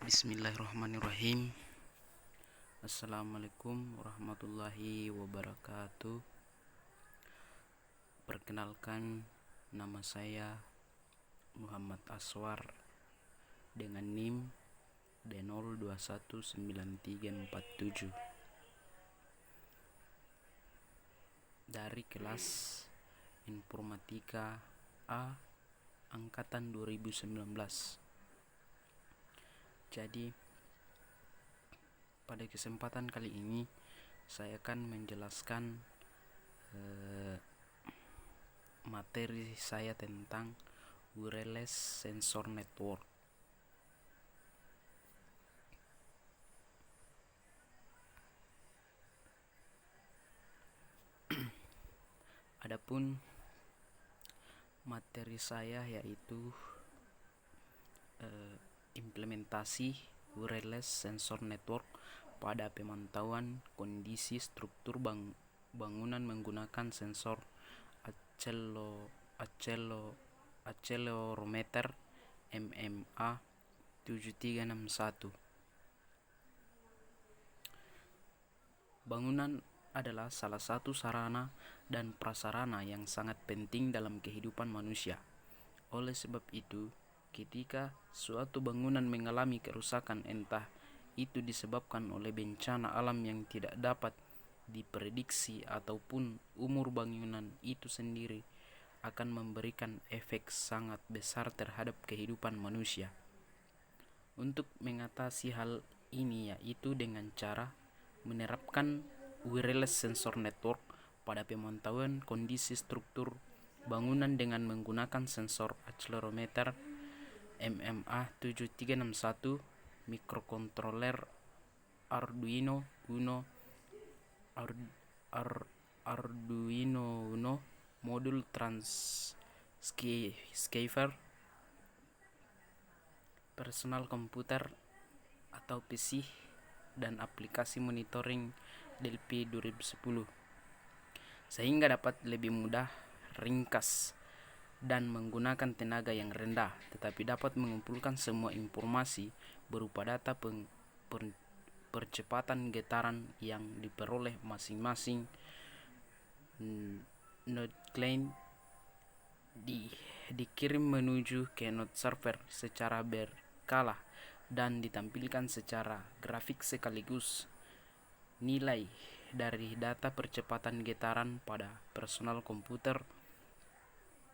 Bismillahirrahmanirrahim. Assalamualaikum warahmatullahi wabarakatuh. Perkenalkan, nama saya Muhammad Aswar dengan NIM D021947 dari kelas Informatika A angkatan 2019. Jadi pada kesempatan kali ini saya akan menjelaskan materi saya tentang wireless sensor network. Adapun materi saya yaitu implementasi wireless sensor network pada pemantauan kondisi struktur bangunan menggunakan sensor accelerometer MMA 7361. Bangunan adalah salah satu sarana dan prasarana yang sangat penting dalam kehidupan manusia. Oleh sebab itu, ketika suatu bangunan mengalami kerusakan, entah itu disebabkan oleh bencana alam yang tidak dapat diprediksi ataupun umur bangunan itu sendiri, akan memberikan efek sangat besar terhadap kehidupan manusia. Untuk mengatasi hal ini yaitu dengan cara menerapkan wireless sensor network pada pemantauan kondisi struktur bangunan dengan menggunakan sensor accelerometer MMA 7361, mikrokontroler Arduino Uno, modul transceiver, personal komputer atau PC, dan aplikasi monitoring DLP 2010, sehingga dapat lebih mudah, ringkas, dan menggunakan tenaga yang rendah, tetapi dapat mengumpulkan semua informasi berupa data percepatan getaran yang diperoleh masing-masing node client dikirim menuju ke node server secara berkala dan ditampilkan secara grafik sekaligus nilai dari data percepatan getaran pada personal komputer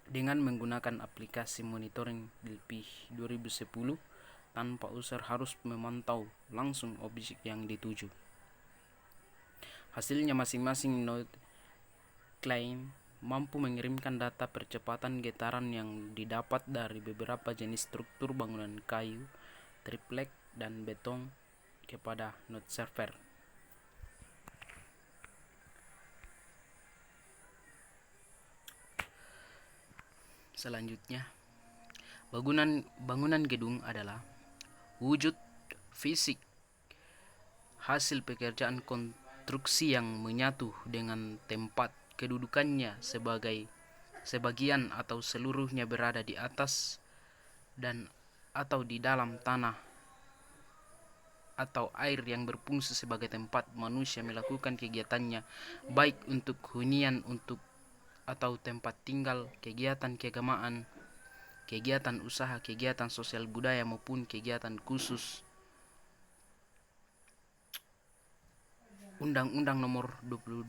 dengan menggunakan aplikasi monitoring DLP 2010 tanpa user harus memantau langsung objek yang dituju. Hasilnya masing-masing node client mampu mengirimkan data percepatan getaran yang didapat dari beberapa jenis struktur bangunan kayu, triplek, dan beton kepada node server. Selanjutnya, bangunan gedung adalah wujud fisik hasil pekerjaan konstruksi yang menyatu dengan tempat kedudukannya sebagian atau seluruhnya berada di atas dan atau di dalam tanah atau air yang berfungsi sebagai tempat manusia melakukan kegiatannya, baik untuk hunian atau tempat tinggal, kegiatan keagamaan, kegiatan usaha, kegiatan sosial budaya, maupun kegiatan khusus. Undang-Undang Nomor 28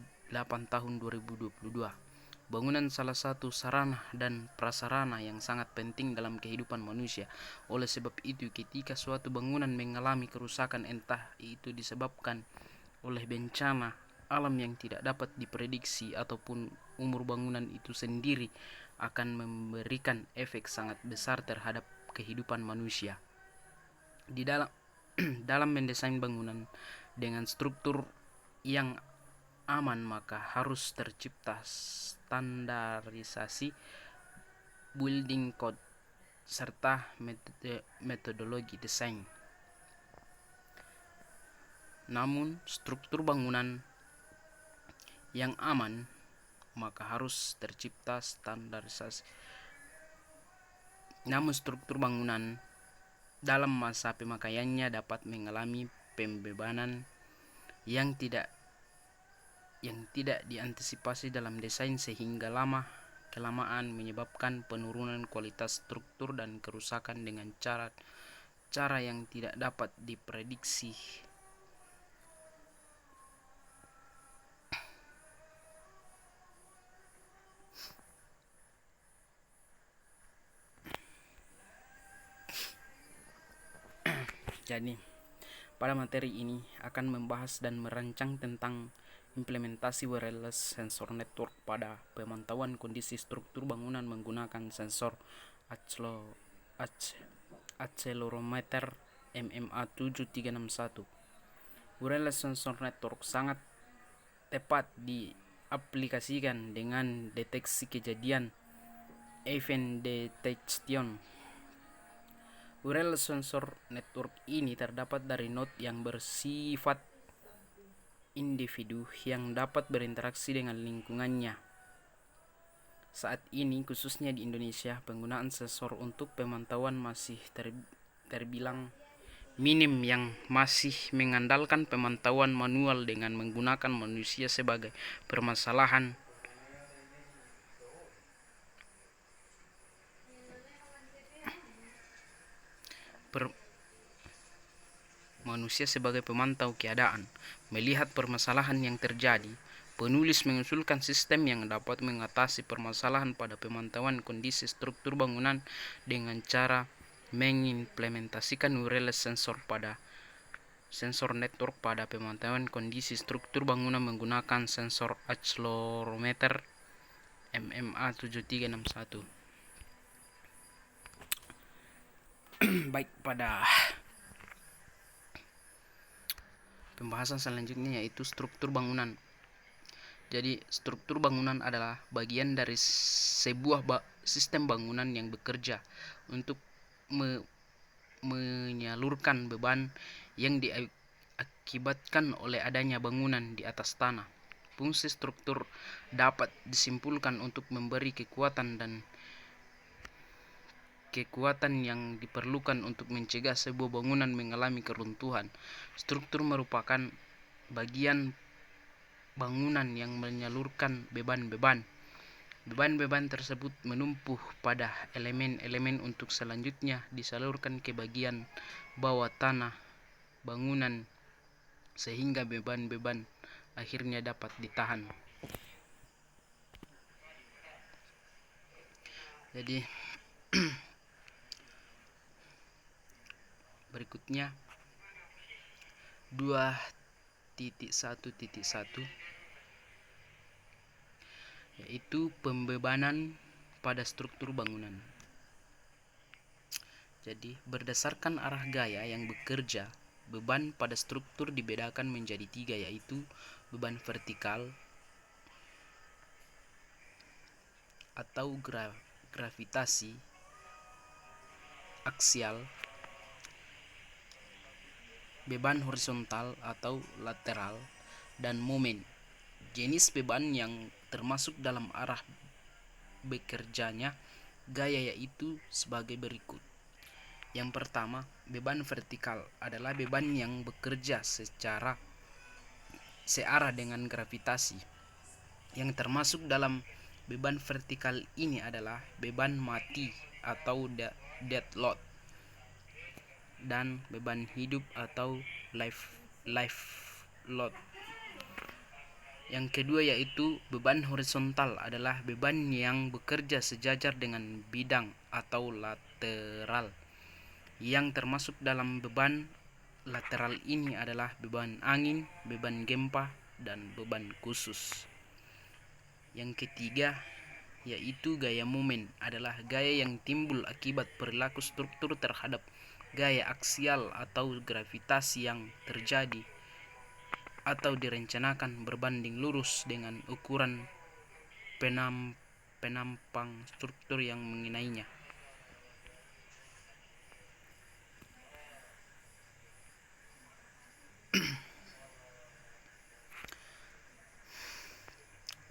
Tahun 2022. Bangunan salah satu sarana dan prasarana yang sangat penting dalam kehidupan manusia. Oleh sebab itu, ketika suatu bangunan mengalami kerusakan, entah itu disebabkan oleh bencana alam yang tidak dapat diprediksi ataupun umur bangunan itu sendiri, akan memberikan efek sangat besar terhadap kehidupan manusia. Di dalam mendesain bangunan dengan struktur yang aman, maka harus tercipta standarisasi building code serta metodologi desain. Namun struktur bangunan yang aman maka harus tercipta standarisasi. Namun struktur bangunan dalam masa pemakaiannya dapat mengalami pembebanan yang tidak diantisipasi dalam desain sehingga kelamaan menyebabkan penurunan kualitas struktur dan kerusakan dengan cara yang tidak dapat diprediksi. Jadi, pada materi ini akan membahas dan merancang tentang implementasi wireless sensor network pada pemantauan kondisi struktur bangunan menggunakan sensor accelerometer MMA 7361. Wireless sensor network sangat tepat diaplikasikan dengan deteksi kejadian event detection. Wireless sensor network ini terdapat dari node yang bersifat individu yang dapat berinteraksi dengan lingkungannya. Saat ini, khususnya di Indonesia, penggunaan sensor untuk pemantauan masih terbilang minim, yang masih mengandalkan pemantauan manual dengan menggunakan manusia sebagai permasalahan. Manusia sebagai pemantau keadaan. Melihat permasalahan yang terjadi, penulis mengusulkan sistem yang dapat mengatasi permasalahan pada pemantauan kondisi struktur bangunan dengan cara mengimplementasikan wireless sensor network pada pemantauan kondisi struktur bangunan menggunakan sensor accelerometer MMA 7361. Baik, pada pembahasan selanjutnya yaitu struktur bangunan. Jadi, struktur bangunan adalah bagian dari sebuah sistem bangunan yang bekerja untuk menyalurkan beban yang diakibatkan oleh adanya bangunan di atas tanah. Fungsi struktur dapat disimpulkan untuk memberi kekuatan yang diperlukan untuk mencegah sebuah bangunan mengalami keruntuhan. Struktur merupakan bagian bangunan yang menyalurkan beban-beban. Beban-beban tersebut menumpuk pada elemen-elemen untuk selanjutnya disalurkan ke bagian bawah tanah bangunan sehingga beban-beban akhirnya dapat ditahan. Jadi berikutnya 2.1.1 yaitu pembebanan pada struktur bangunan. Jadi, berdasarkan arah gaya yang bekerja, beban pada struktur dibedakan menjadi 3, yaitu beban vertikal atau gravitasi aksial, beban horizontal atau lateral, dan momen. Jenis beban yang termasuk dalam arah bekerjanya gaya yaitu sebagai berikut. Yang pertama, beban vertikal adalah beban yang bekerja searah dengan gravitasi. Yang termasuk dalam beban vertikal ini adalah beban mati atau dead load dan beban hidup atau life load. Yang kedua yaitu beban horizontal adalah beban yang bekerja sejajar dengan bidang atau lateral. Yang termasuk dalam beban lateral ini adalah beban angin, beban gempa, dan beban khusus. Yang ketiga yaitu gaya momen adalah gaya yang timbul akibat perilaku struktur terhadap gaya aksial atau gravitasi yang terjadi atau direncanakan berbanding lurus dengan ukuran penampang struktur yang mengenainya.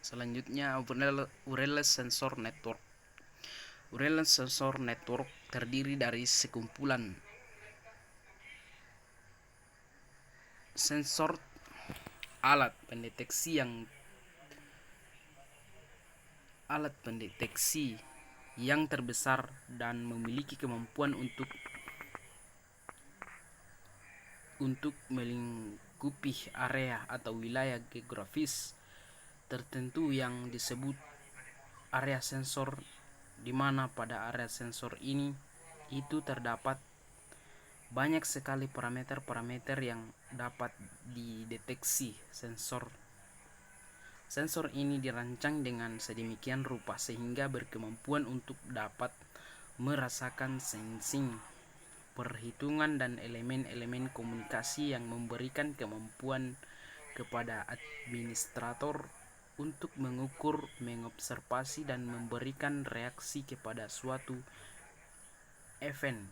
Selanjutnya, wireless sensor network. Wireless sensor network terdiri dari sekumpulan Sensor alat pendeteksi yang terbesar dan memiliki kemampuan untuk melingkupi area atau wilayah geografis tertentu yang disebut area sensor, di mana pada area sensor ini itu terdapat banyak sekali parameter-parameter yang dapat dideteksi sensor. Sensor ini dirancang dengan sedemikian rupa sehingga berkemampuan untuk dapat merasakan sensing, perhitungan, dan elemen-elemen komunikasi yang memberikan kemampuan kepada administrator untuk mengukur, mengobservasi, dan memberikan reaksi kepada suatu event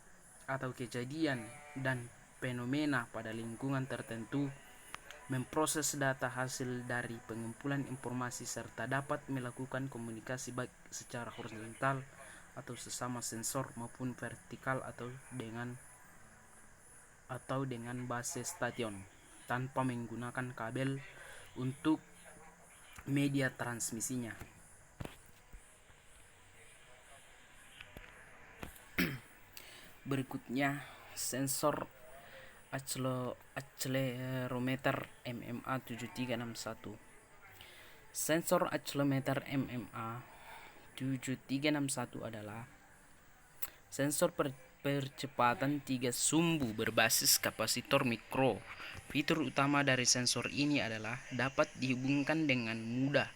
atau kejadian dan fenomena pada lingkungan tertentu, memproses data hasil dari pengumpulan informasi, serta dapat melakukan komunikasi baik secara horizontal atau sesama sensor maupun vertikal atau dengan base station tanpa menggunakan kabel untuk media transmisinya. Berikutnya, sensor accelerometer MMA 7361. Sensor accelerometer MMA 7361 adalah sensor percepatan 3 sumbu berbasis kapasitor mikro. Fitur utama dari sensor ini adalah dapat dihubungkan dengan mudah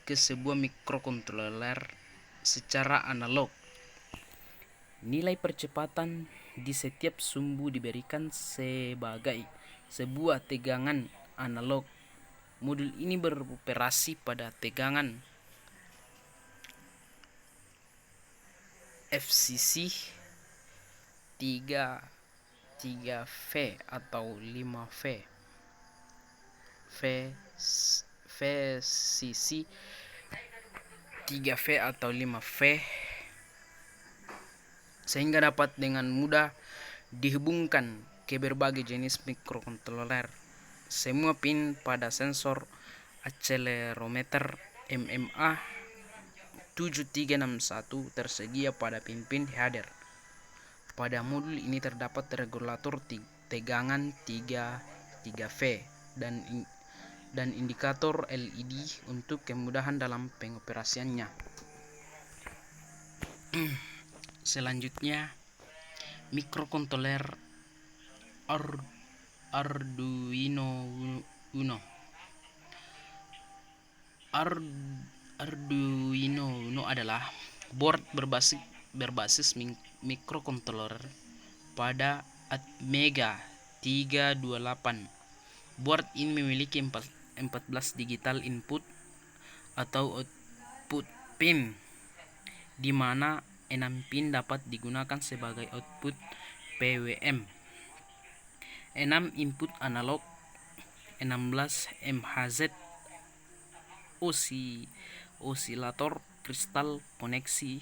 ke sebuah mikrokontroler secara analog. Nilai percepatan di setiap sumbu diberikan sebagai sebuah tegangan analog. Modul ini beroperasi pada tegangan FCC 3V atau 5V. VCC 3V atau 5V sehingga dapat dengan mudah dihubungkan ke berbagai jenis mikrokontroler. Semua pin pada sensor accelerometer MMA 7361 tersedia pada pin-pin header. Pada modul ini terdapat regulator tegangan 3V dan indikator LED untuk kemudahan dalam pengoperasiannya. Selanjutnya, mikrokontroler Arduino Uno. Arduino Uno adalah board berbasis mikrokontroler pada Atmega 328. Board ini memiliki 14 digital input atau output pin, di mana 6 pin dapat digunakan sebagai output PWM, 6 input analog, 16 MHz osilator, kristal koneksi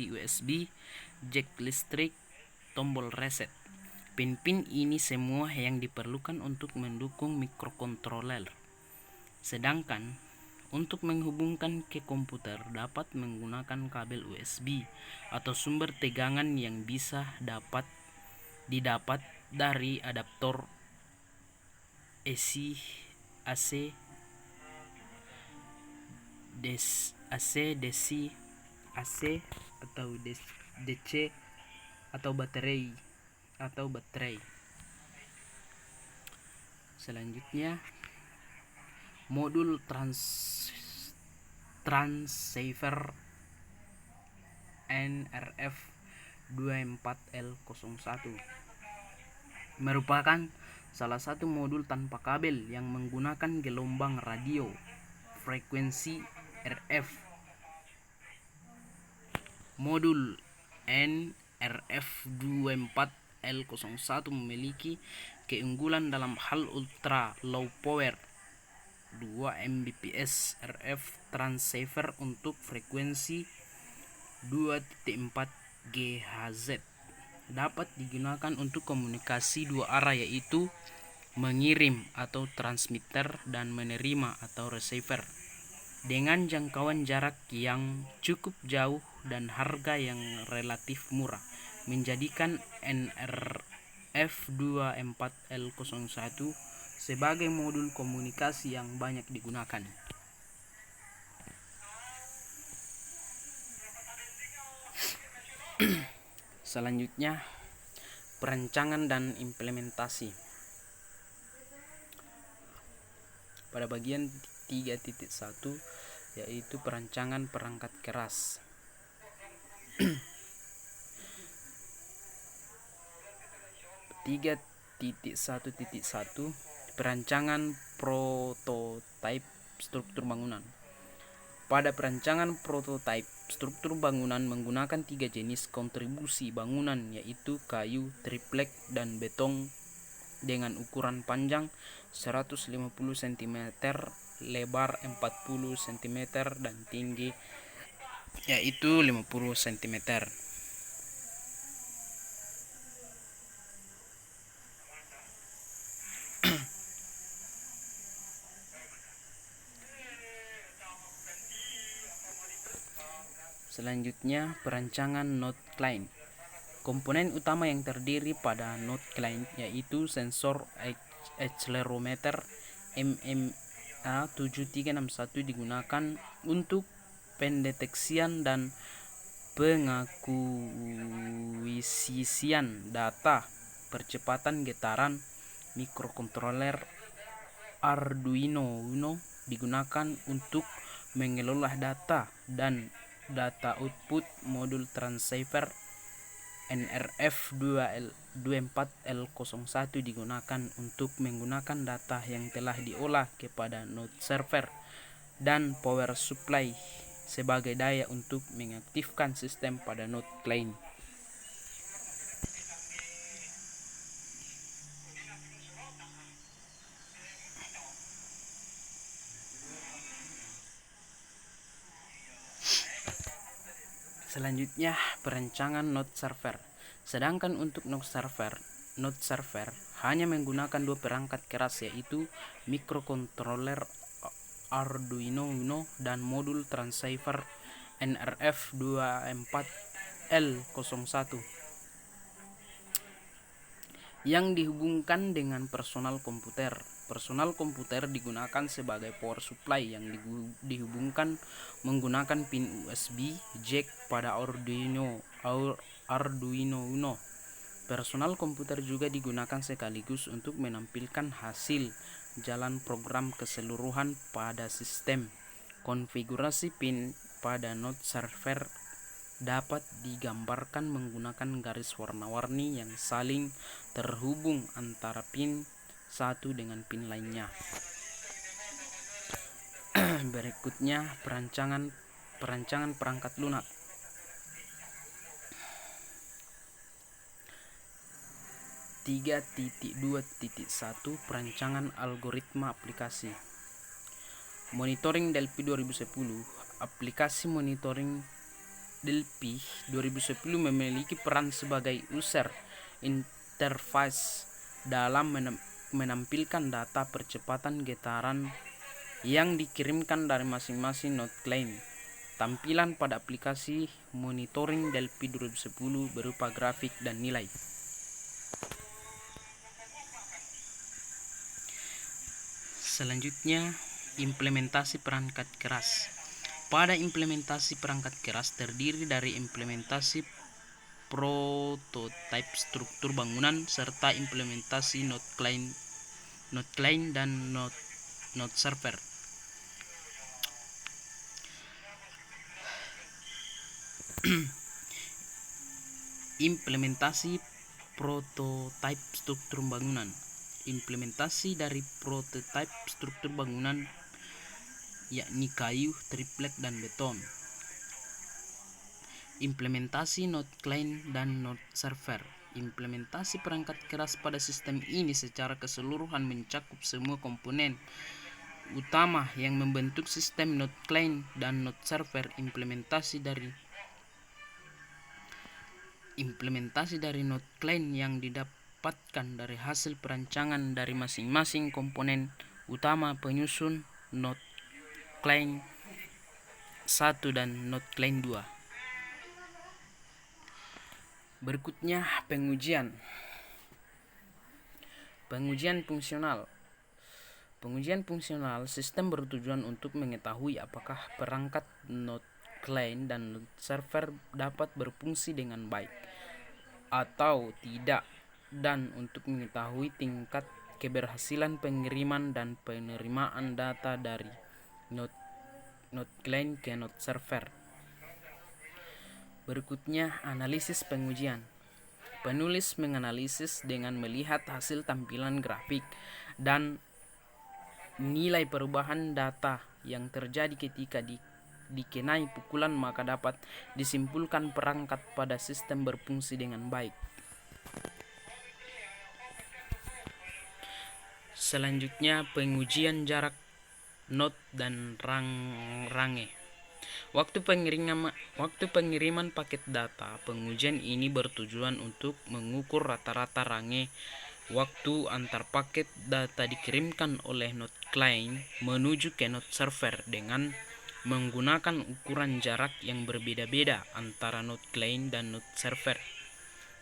USB, jack listrik, tombol reset. Pin-pin ini semua yang diperlukan untuk mendukung mikrokontroler. Sedangkan untuk menghubungkan ke komputer dapat menggunakan kabel USB atau sumber tegangan yang bisa didapat dari adaptor AC DC atau DC atau baterai. Selanjutnya, modul transceiver NRF 24L01 merupakan salah satu modul tanpa kabel yang menggunakan gelombang radio frekuensi RF. Modul NRF 24L01 memiliki keunggulan dalam hal ultra low power 2 Mbps RF transceiver untuk frekuensi 2.4 GHz dapat digunakan untuk komunikasi dua arah, yaitu mengirim atau transmitter dan menerima atau receiver, dengan jangkauan jarak yang cukup jauh dan harga yang relatif murah, menjadikan NRF24L01 sebagai modul komunikasi yang banyak digunakan. Selanjutnya, perancangan dan implementasi. Pada bagian 3.1 yaitu perancangan perangkat keras. Tiga titik satu perancangan prototipe struktur bangunan. Pada perancangan prototipe struktur bangunan menggunakan tiga jenis kontribusi bangunan, yaitu kayu, triplek, dan beton dengan ukuran panjang 150 cm, lebar 40 cm, dan tinggi yaitu 50 cm. Selanjutnya, perancangan node client. Komponen utama yang terdiri pada node client yaitu sensor accelerometer MMA7361 digunakan untuk pendeteksian dan pengakuisisian data, percepatan getaran. Mikrokontroler Arduino Uno digunakan untuk mengelola data, dan data output modul transceiver NRF24L01 digunakan untuk menggunakan data yang telah diolah kepada node server dan power supply sebagai daya untuk mengaktifkan sistem pada node client. Selanjutnya, perancangan node server. Sedangkan untuk node server hanya menggunakan dua perangkat keras, yaitu mikrokontroler Arduino Uno dan modul transceiver NRF24L01 yang dihubungkan dengan personal komputer. Personal komputer digunakan sebagai power supply yang dihubungkan menggunakan pin USB jack pada Arduino Uno. Personal komputer juga digunakan sekaligus untuk menampilkan hasil jalan program keseluruhan pada sistem. Konfigurasi pin pada node server dapat digambarkan menggunakan garis warna-warni yang saling terhubung antara pin satu dengan pin lainnya. Berikutnya, perancangan perangkat lunak. 3.2.1 Perancangan algoritma aplikasi. Monitoring Delphi 2010. Aplikasi monitoring Delphi 2010 memiliki peran sebagai user interface dalam menampilkan data percepatan getaran yang dikirimkan dari masing-masing node client. Tampilan pada aplikasi monitoring Delphi 2010 berupa grafik dan nilai. Selanjutnya, implementasi perangkat keras. Pada implementasi perangkat keras terdiri dari implementasi prototipe struktur bangunan serta implementasi node client dan node server. Implementasi prototipe struktur bangunan. Implementasi dari prototipe struktur bangunan yakni kayu, triplek, dan beton. Implementasi node client dan node server. Implementasi perangkat keras pada sistem ini secara keseluruhan mencakup semua komponen utama yang membentuk sistem node client dan node server. Implementasi dari Implementasi dari node client yang didapatkan dari hasil perancangan dari masing-masing komponen utama penyusun node client 1 dan node client 2. Berikutnya pengujian fungsional. Pengujian fungsional sistem bertujuan untuk mengetahui apakah perangkat node client dan node server dapat berfungsi dengan baik atau tidak, dan untuk mengetahui tingkat keberhasilan pengiriman dan penerimaan data dari node client ke node server. Berikutnya analisis pengujian. Penulis menganalisis dengan melihat hasil tampilan grafik dan nilai perubahan data yang terjadi ketika dikenai pukulan, maka dapat disimpulkan perangkat pada sistem berfungsi dengan baik. Selanjutnya pengujian jarak node dan range. Waktu pengiriman paket data. Pengujian ini bertujuan untuk mengukur rata-rata range waktu antar paket data dikirimkan oleh node client menuju ke node server dengan menggunakan ukuran jarak yang berbeda-beda antara node client dan node server.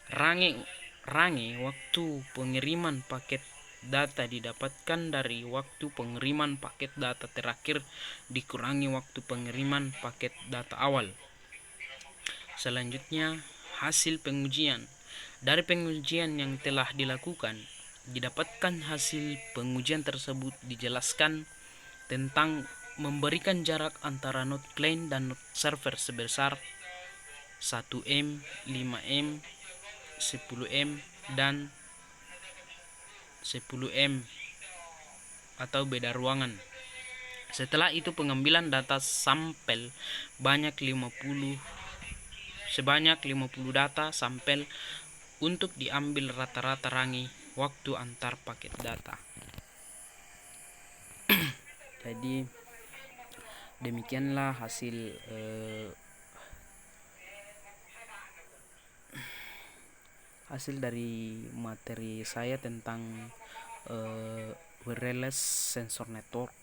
Range waktu pengiriman paket data didapatkan dari waktu pengiriman paket data terakhir dikurangi waktu pengiriman paket data awal. Selanjutnya hasil pengujian. Dari pengujian yang telah dilakukan, didapatkan hasil pengujian tersebut dijelaskan tentang memberikan jarak antara node client dan node server sebesar 1M, 5M, 10M, dan 10M atau beda ruangan. Setelah itu pengambilan data sampel sebanyak 50 data sampel untuk diambil rata-rata range waktu antar paket data. Jadi demikianlah hasil dari materi saya tentang wireless sensor network.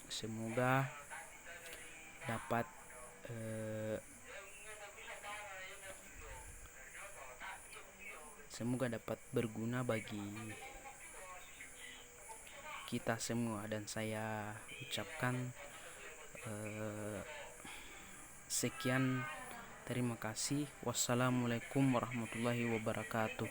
Semoga dapat berguna bagi kita semua, dan saya ucapkan sekian, terima kasih. Wassalamualaikum warahmatullahi wabarakatuh.